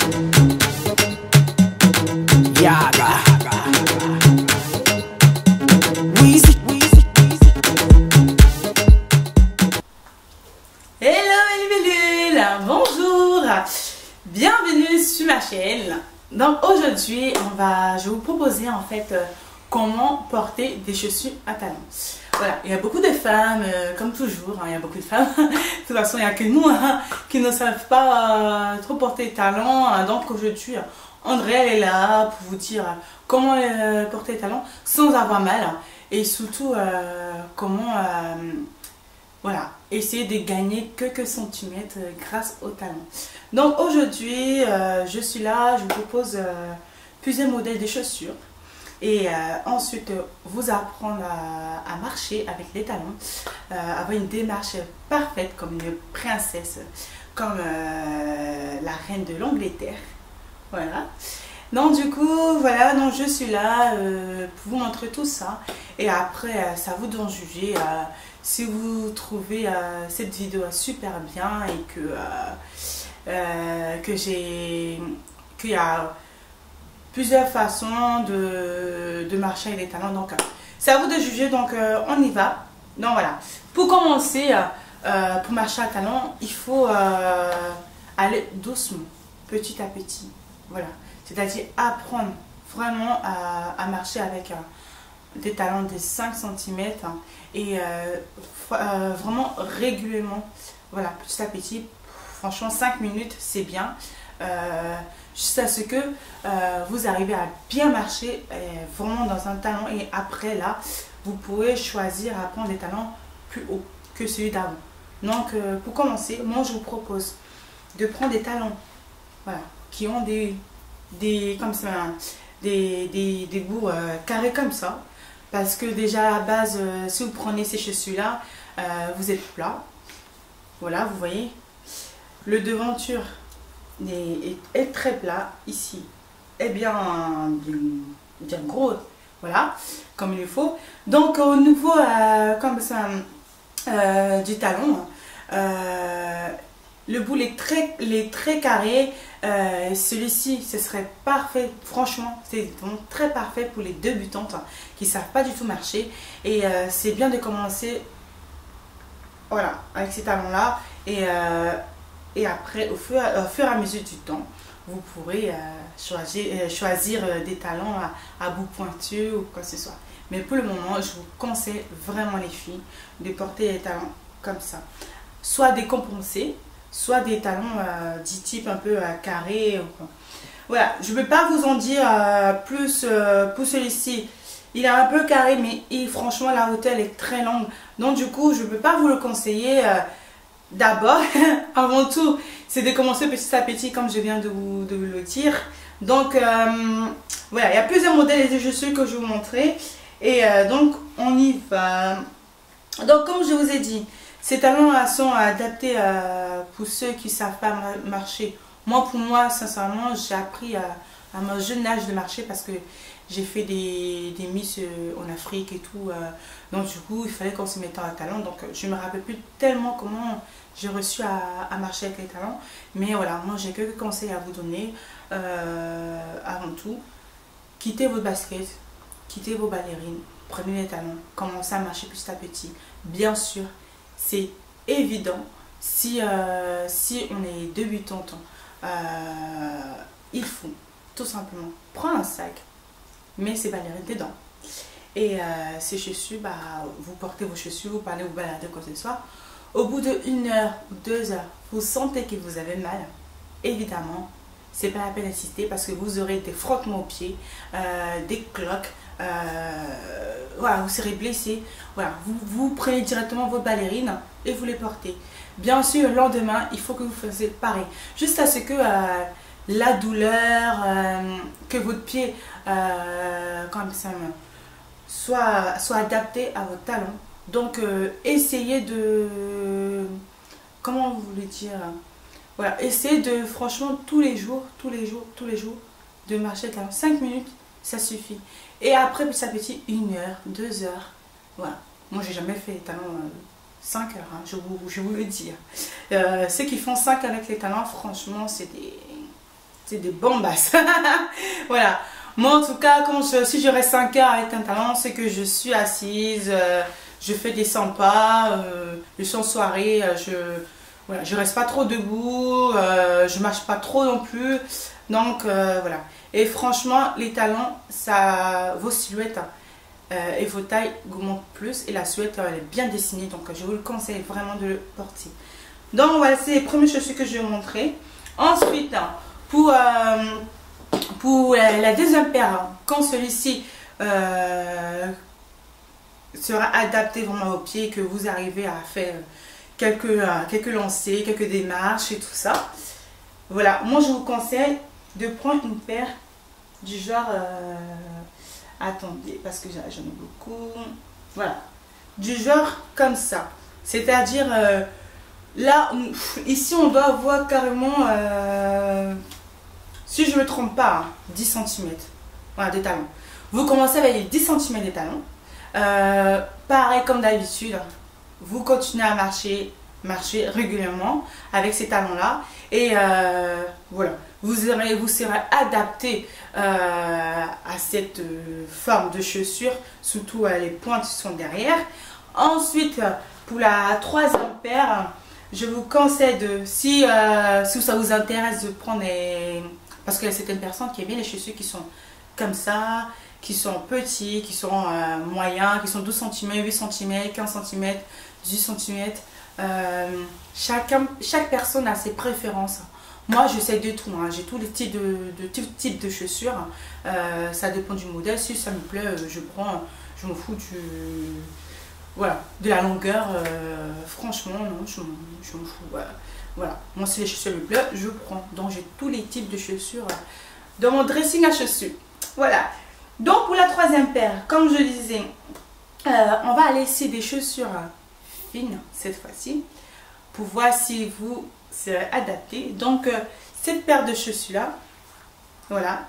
Yaga. Weezy. Hello mes libellules, bonjour, bienvenue sur ma chaîne. Donc aujourd'hui je vais vous proposer en fait comment porter des chaussures à talons. Voilà, il y a beaucoup de femmes, comme toujours, il y a beaucoup de femmes, de toute façon il n'y a que nous qui ne savent pas trop porter des talons. Donc aujourd'hui André elle est là pour vous dire comment porter des talons sans avoir mal et surtout comment voilà, essayer de gagner quelques centimètres grâce aux talons. Donc aujourd'hui, je suis là, je vous propose plusieurs modèles de chaussures. Et ensuite, vous apprendre à marcher avec les talons. Avoir une démarche parfaite comme une princesse, comme la reine de l'Angleterre. Voilà. Donc du coup, voilà, donc je suis là pour vous montrer tout ça. Et après, c'est à vous d'en juger. Si vous trouvez cette vidéo super bien et qu'il y a plusieurs façons de marcher avec les talons, donc c'est à vous de juger, donc on y va. Donc voilà, pour commencer, pour marcher à talons, il faut aller doucement, petit à petit, voilà, c'est-à-dire apprendre vraiment à marcher avec des talons de 5 cm et vraiment régulièrement, voilà, petit à petit. Franchement 5 minutes c'est bien, jusqu'à ce que vous arrivez à bien marcher vraiment dans un talon, et après là vous pouvez choisir à prendre des talons plus hauts que celui d'avant. Donc pour commencer, moi je vous propose de prendre des talons, voilà, qui ont des comme ça, des bouts carrés comme ça. Parce que déjà à la base, si vous prenez ces chaussures-là, vous êtes plat. Voilà, vous voyez. Le devanture est très plat ici. Et bien gros. Voilà, comme il faut. Donc au niveau comme ça, du talon, le bout est très carré. Celui-ci, ce serait parfait, franchement, c'est donc très parfait pour les débutantes qui ne savent pas du tout marcher. Et c'est bien de commencer, voilà, avec ces talons-là. Et après, au fur et à mesure du temps, vous pourrez choisir des talons à bout pointu ou quoi que ce soit. Mais pour le moment, je vous conseille vraiment les filles de porter des talons comme ça. Soit décompensés, soit des talons du type un peu carré. Voilà, je ne peux pas vous en dire plus pour celui-ci. Il est un peu carré, mais franchement la hauteur est très longue. Donc du coup, je ne peux pas vous le conseiller. D'abord, avant tout, c'est de commencer petit à petit, comme je viens de vous le dire. Donc voilà, il y a plusieurs modèles de chaussures que je vais vous montrer. Et donc on y va. Donc comme je vous ai dit, ces talons-là sont adaptés pour ceux qui ne savent pas marcher. Moi, pour moi, sincèrement, j'ai appris à mon jeune âge de marcher parce que j'ai fait des Miss en Afrique et tout. Donc, du coup, il fallait qu'on se mette en talons. Donc, je ne me rappelle plus tellement comment j'ai reçu à marcher avec les talons. Mais voilà, moi, j'ai quelques conseils à vous donner. Avant tout, quittez votre basket, quittez vos ballerines, prenez les talons, commencez à marcher petit à petit. Bien sûr, c'est évident, si on est débutante, il faut tout simplement prendre un sac, mettre ses ballerines dedans. Et ces chaussures, vous portez vos chaussures, vous parlez, vous baladez, quoi que ce soit. Au bout de 1 heure, 2 heures, vous sentez que vous avez mal, évidemment, c'est pas la peine d'insister parce que vous aurez des frottements aux pieds, des cloques. Voilà, vous serez blessé. Voilà, vous prenez directement vos ballerines et vous les portez. Bien sûr, le lendemain, il faut que vous fassiez pareil, juste à ce que la douleur, que votre pied comme ça, soit adapté à votre talon. Donc essayez de, comment vous voulez dire, voilà, essayez de, franchement, tous les jours de marcher talon. 5 minutes ça suffit. Et après petit à petit, 1 heure, 2 heures, voilà. Moi j'ai jamais fait les talons 5 heures, hein, je vous le dis. Ceux qui font 5 avec les talons, franchement, c'est c'est des bombasses. Voilà. Moi, en tout cas, si je reste 5 heures avec un talon, c'est que je suis assise, je fais des 100 pas, je suis en soirée, voilà, je reste pas trop debout, je marche pas trop non plus. Donc, voilà. Et franchement, les talons, vos silhouettes et vos tailles augmentent plus. Et la silhouette, elle est bien dessinée. Donc, je vous le conseille vraiment de le porter. Donc, voilà, c'est les premières chaussures que je vais vous montrer. Ensuite, pour la deuxième paire, quand celui-ci sera adapté vraiment au pied, que vous arrivez à faire quelques lancers, quelques démarches et tout ça, voilà, moi je vous conseille de prendre une paire du genre, attendez, parce que j'en ai beaucoup, voilà, du genre comme ça, c'est-à-dire là, ici on doit avoir carrément, si je ne me trompe pas, 10 cm, voilà, des talons. Vous commencez avec les 10 cm des talons, pareil comme d'habitude, vous continuez à marcher régulièrement avec ces talons là et voilà, vous serez adapté à cette forme de chaussure, surtout les pointes qui sont derrière. Ensuite, pour la troisième paire, je vous conseille si ça vous intéresse de prendre parce qu'il y a certaines personnes qui aiment bien les chaussures qui sont comme ça, qui sont petits, qui sont moyens, qui sont 12 cm, 8 cm, 15 cm, 18 cm. Chaque personne a ses préférences. Moi, je sais de tout. Hein. J'ai tous les types de chaussures. Ça dépend du modèle. Si ça me plaît, je prends. Je m'en fous voilà, de la longueur. Franchement, non, je m'en fous. Voilà. Moi, si les chaussures me plaisent, je prends. Donc, j'ai tous les types de chaussures dans mon dressing à chaussures. Voilà. Donc, pour la troisième paire, comme je disais, on va aller essayer des chaussures fines cette fois-ci pour voir si vous serez adapté. Donc, cette paire de chaussures-là, voilà,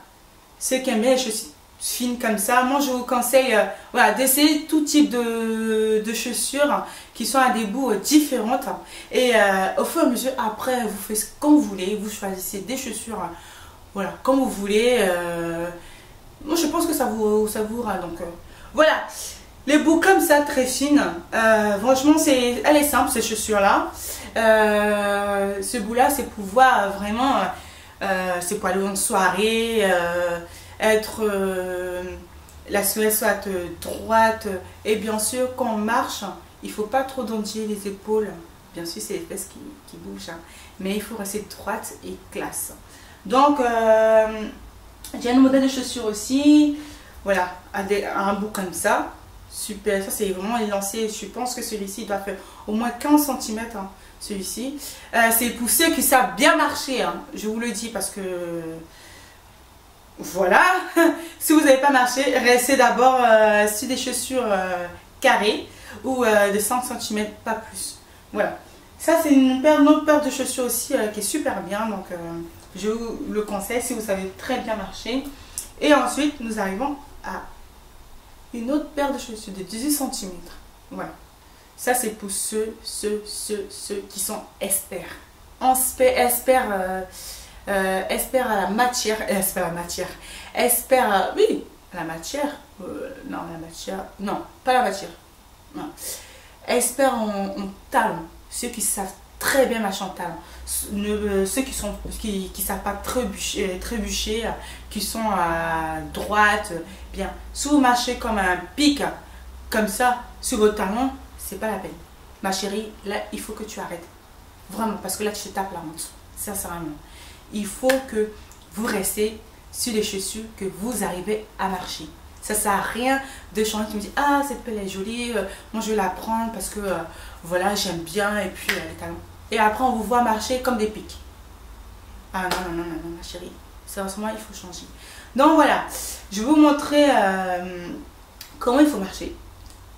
ceux qui aiment bien les chaussures fines comme ça, moi je vous conseille voilà, d'essayer tout type de chaussures qui sont à des bouts différentes. Et au fur et à mesure, après, vous faites comme vous voulez, vous choisissez des chaussures, voilà, comme vous voulez. Moi je pense que ça vous ira. Donc, voilà. Les bouts comme ça, très fines, franchement, elle est simple, cette chaussure-là. Ce bout-là, c'est pour voir vraiment, c'est pour aller en soirée, la silhouette soit droite. Et bien sûr, quand on marche, il ne faut pas trop dentier les épaules. Bien sûr, c'est les fesses qui bougent, hein, mais il faut rester droite et classe. Donc, j'ai un modèle de chaussures aussi, voilà, un bout comme ça. Super, ça c'est vraiment lancé. Je pense que celui-ci doit faire au moins 15 cm, hein, celui-ci. C'est pour ceux qui savent bien marcher, hein, je vous le dis, parce que voilà, si vous n'avez pas marché, restez d'abord sur des chaussures carrées ou de 5 cm, pas plus. Voilà, ça c'est une autre paire de chaussures aussi qui est super bien, donc je vous le conseille si vous savez très bien marcher. Et ensuite, nous arrivons à une autre paire de chaussures de 18 cm. Voilà. Ça, c'est pour ceux qui sont experts. Experts à la matière. Experts, oui, à la matière. Non, la matière. Non, pas la matière. Non. Experts en talons. Ceux qui savent très bien marcher en talons. Ceux qui savent pas trébucher, qui sont à droite, bien. Si vous marchez comme un pic, comme ça, sur vos talons, c'est pas la peine. Ma chérie, là, il faut que tu arrêtes. Vraiment, parce que là, tu te tapes la honte. Sincèrement. Il faut que vous restez sur les chaussures que vous arrivez à marcher. Ça ne sert à rien de changer. Tu me dis, ah, cette pelle est jolie, moi je vais la prendre parce que, voilà, j'aime bien, et puis les talons. Et après, on vous voit marcher comme des pics. Ah non, non, non, non, non, ma chérie. Sérieusement, il faut changer. Donc voilà, je vais vous montrer comment il faut marcher,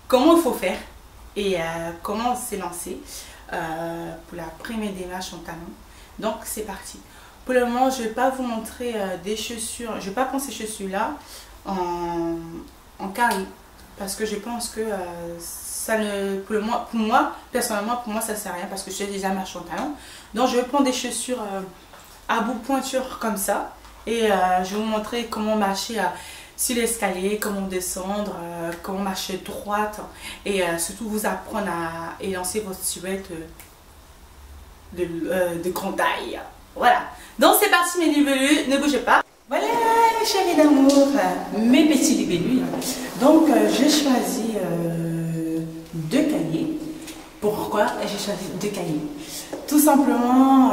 comment il faut faire et comment s'élancer pour la première démarche en talons. Donc c'est parti. Pour le moment, je ne vais pas vous montrer des chaussures. Je ne vais pas prendre ces chaussures-là en carré. Parce que je pense que ça ne, pour moi, personnellement, pour moi, ça ne sert à rien. Parce que je sais déjà marcher en talons. Donc je vais prendre des chaussures à bout pointure comme ça. Et je vais vous montrer comment marcher sur l'escalier, comment descendre, comment marcher droite. Et surtout vous apprendre à élancer votre silhouette de grande taille. Voilà. Donc c'est parti mes libellus, ne bougez pas. Voilà mes chéris d'amour, mes petits libellus. Donc j'ai choisi 2 cahiers. Pourquoi j'ai choisi 2 cahiers? Tout simplement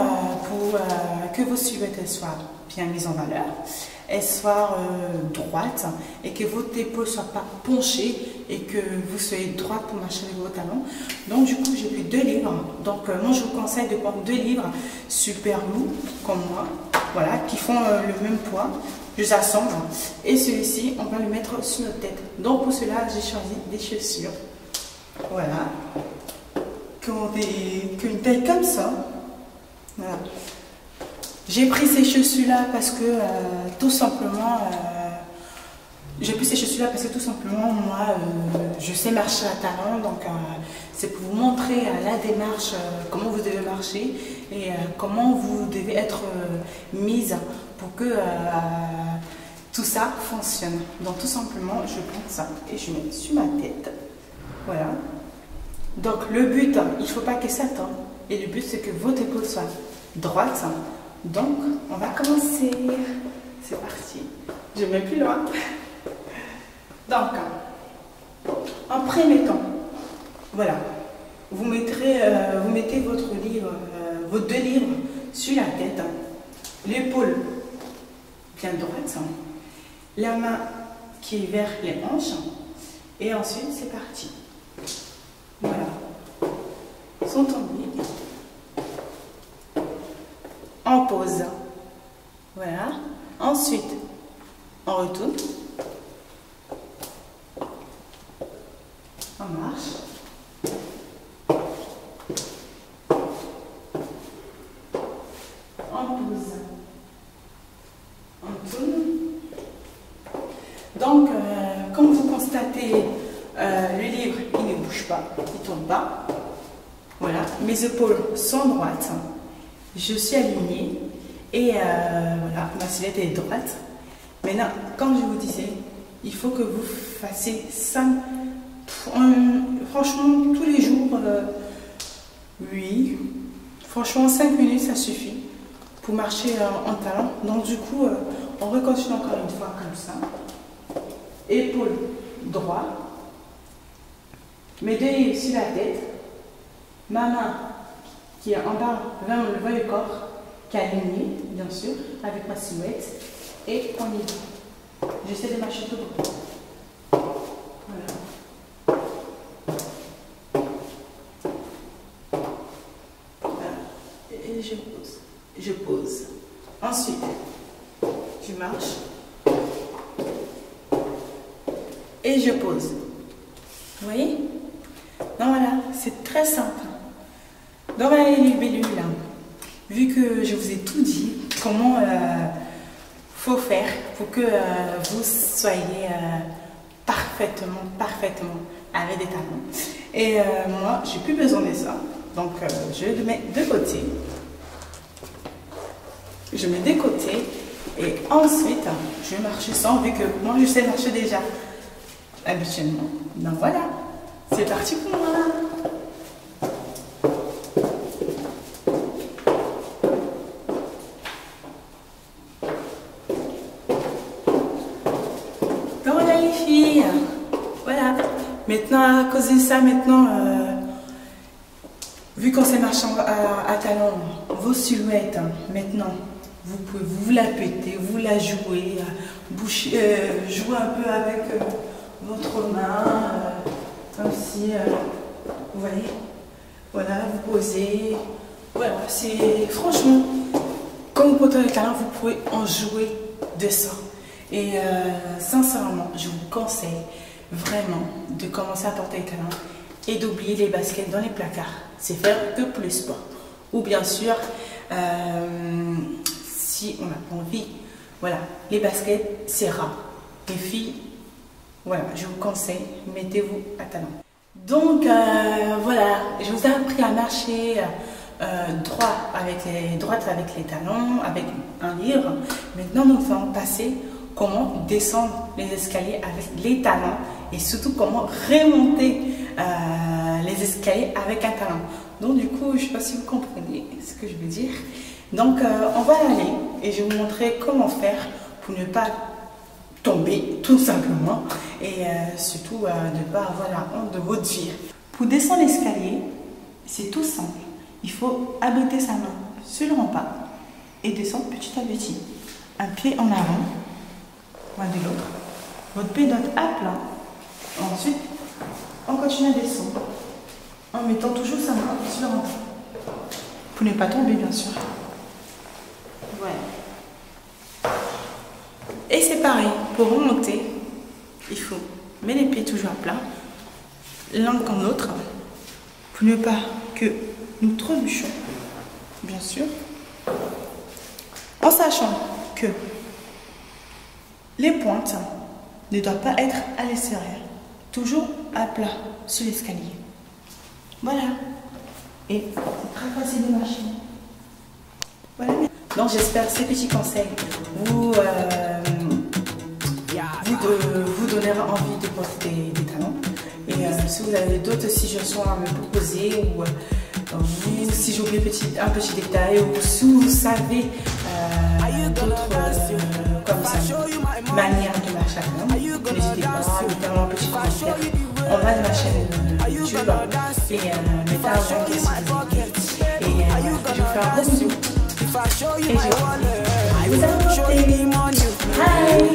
pour que vos silhouettes soient bien mises en valeur, elles soient droites et que votre épaule ne soit pas penchée et que vous soyez droite pour marcher avec vos talons. Donc du coup j'ai pris 2 livres. Donc moi je vous conseille de prendre 2 livres super lourds comme moi, voilà, qui font le même poids. Je les assemble et celui-ci on va le mettre sur notre tête. Donc pour cela j'ai choisi des chaussures, voilà, qui ont une taille comme ça. Voilà. J'ai pris ces chaussures-là parce que tout simplement, moi, je sais marcher à talons, donc c'est pour vous montrer la démarche, comment vous devez marcher et comment vous devez être mise pour que tout ça fonctionne. Donc tout simplement, je prends ça et je mets sur ma tête. Voilà. Donc le but, il ne faut pas que ça tombe. Et le but, c'est que votre épaule soit droite. Donc, on va commencer. C'est parti. Je vais plus loin. Donc, en premier temps, voilà, vous mettez votre livre, vos 2 livres sur la tête, l'épaule bien droite, la main qui est vers les hanches, et ensuite c'est parti. Voilà, sont tombés. On pose, voilà, ensuite on retourne, on marche, on pose, on tourne. Donc comme vous constatez, le livre il ne bouge pas, il ne tourne pas, voilà, mes épaules sont droites. Je suis alignée et voilà, ma silhouette est droite. Maintenant, comme je vous disais, il faut que vous fassiez 5, franchement, tous les jours, oui, franchement, 5 minutes, ça suffit pour marcher en talons. Donc, du coup, on recontinue encore une fois comme ça. Épaule droite, mes 2 livres sur la tête, ma main qui est en bas vers le corps, qui est aligné, bien sûr, avec ma silhouette, et on y va. J'essaie de marcher tout droit. Voilà. Voilà. Et je pose. Je pose. Ensuite, je marche. Et je pose. Vous voyez? Donc voilà, c'est très simple. Donc voilà les libellules, vu que je vous ai tout dit, comment faut faire pour que vous soyez parfaitement avec des talons. Et moi, j'ai plus besoin de ça, donc je le mets de côté. Je mets de côté et ensuite je vais marcher sans, vu que moi je sais marcher déjà habituellement. Donc voilà, c'est parti pour moi. Voilà, maintenant à cause de ça, vu qu'on sait marcher à talons, vos silhouettes, maintenant, vous pouvez vous la péter, vous la jouer, jouer un peu avec votre main, comme si, vous voyez, voilà, vous posez, voilà, c'est franchement, quand vous portez les talons, vous pouvez en jouer de ça. Et sincèrement, je vous conseille vraiment de commencer à porter les talons et d'oublier les baskets dans les placards. C'est faire que pour le sport. Ou bien sûr, si on n'a pas envie, voilà, les baskets, c'est rare. Les filles, voilà, je vous conseille, mettez-vous à talons. Donc voilà, je vous ai appris à marcher droite avec les talons, avec un livre. Maintenant, nous allons passer comment descendre les escaliers avec les talons et surtout comment remonter les escaliers avec un talon. Donc du coup, je ne sais pas si vous comprenez ce que je veux dire. Donc on va y aller et je vais vous montrer comment faire pour ne pas tomber tout simplement et surtout ne pas avoir la honte de votre vie. Pour descendre l'escalier, c'est tout simple. Il faut abriter sa main sur le rempart et descendre petit à petit. Un pied en avant, loin de l'autre. Votre pied doit être à plat. Ensuite, on continue à descendre en mettant toujours sa main sur le rempart. Pour ne pas tomber, bien sûr. Voilà. Et c'est pareil, pour remonter, il faut mettre les pieds toujours à plat, l'un comme l'autre, pour ne pas que nous trébuchions, bien sûr, en sachant que les pointes ne doivent pas être à l'extérieur, toujours à plat sur l'escalier. Voilà. Et c'est très facile de marcher. Voilà. Donc j'espère que ces petits conseils vous donnera envie de porter des talons. Et si vous avez d'autres suggestions à me proposer ou si j'ai oublié un petit détail ou si vous savez d'autres comme ça, manières de marcher à talons, n'hésitez pas à mettre un petit commentaire en bas de ma chaîne YouTube et mettez un like si vous aimez. Et je vous fais un gros bisou. Et je vous dis, bye.